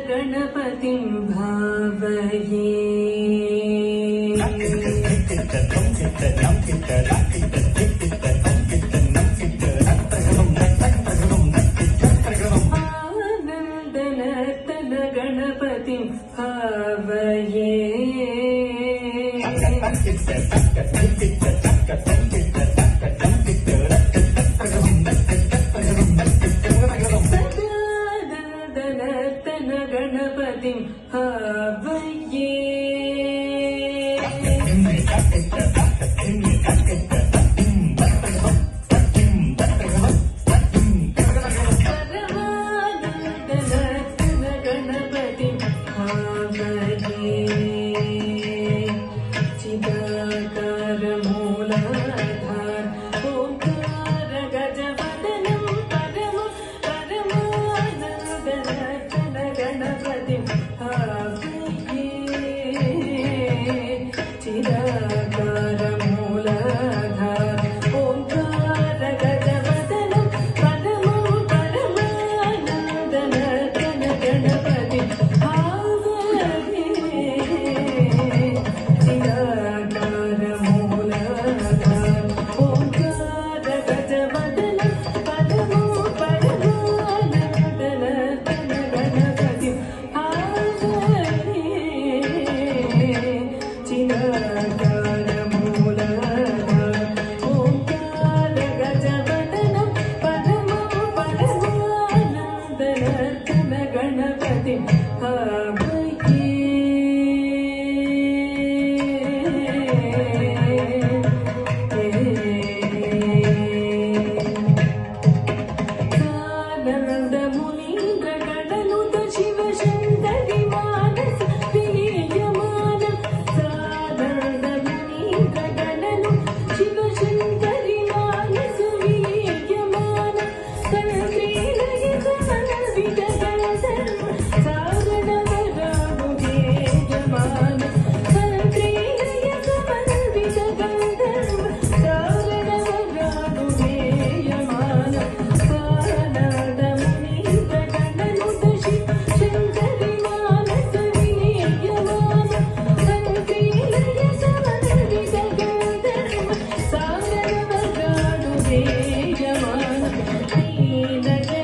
गणपतिं भावये आनन्दनर्तन गणपतिं भावये गणपतिं भावये गणपतिं भावये चिदाकार मूलाधार ओंकार गजवदनं परम परमानन्दनर्तन गणपतिं भावये चिदाकार मूलाधार ओंकार गजवदनं परम परमानन्दनर्तन गणपतिं भावये चिदाकार मूलाधार ओंकार गजवदनं परम परमानन्दनर्तन गणपतिं भावये चिदाकार मूलाधार ओंकार गजवदनं परम परमानन्दनर्तन गणपतिं मुनीन्द्र गणनुत शिव शङ्करि मानस विलीयमानं सानन्द मुनीन्द्र गणनुत शिव शङ्करि मानस विलीयमानं तन्त्रीलय समन्वित गणधर्म सारणवरानुगेयमानं तन्त्रीलय समन्वित गणधर्म सारणवरानुगेयमानं सानन्द मुनीन्द्र गणनुत शिव शङ्करि मानस विलीयमानं तन्त्रीलय समन्वित गणधर्म सारणवरानुगेयमानं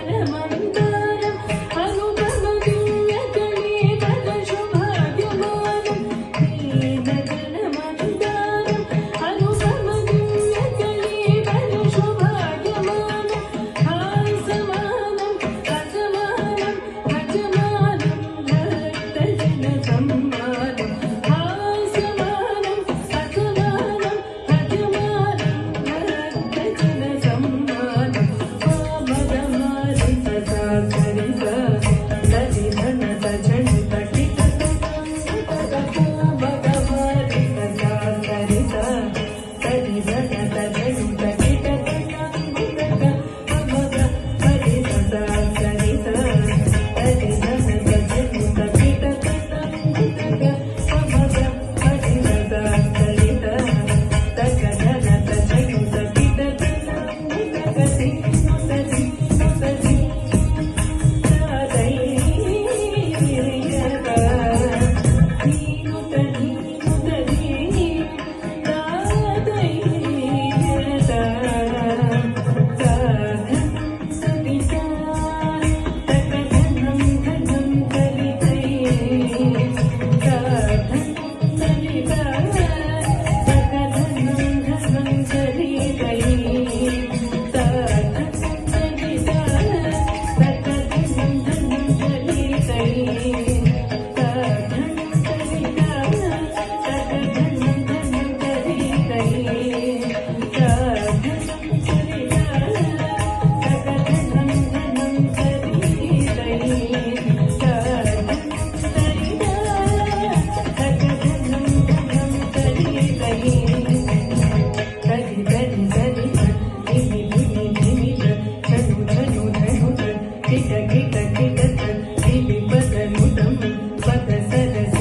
नीलजनमन्दारम् अनुपमदिव्यकलेवर शुभायमानं नीलजनमन्दारम् अनुपमदिव्यकलेवर शुभायमानं हासमानं हसमानं भजमानं भक्तजनसम्मानं हासमानं हसमानं भजमानं भक्तजनसम्मानं वामगमारितसा सरिता सरिधनत झणुतकिततकं वामगमारितसा सरिता सरिधनत झणुतकिततकं वामगमारितसा सरिता सरिधनत झणुतकिततकं वामगमारितसा सरिता तकधनत झणुतकिततकं किट किट किट किट पद नुदम पद सरस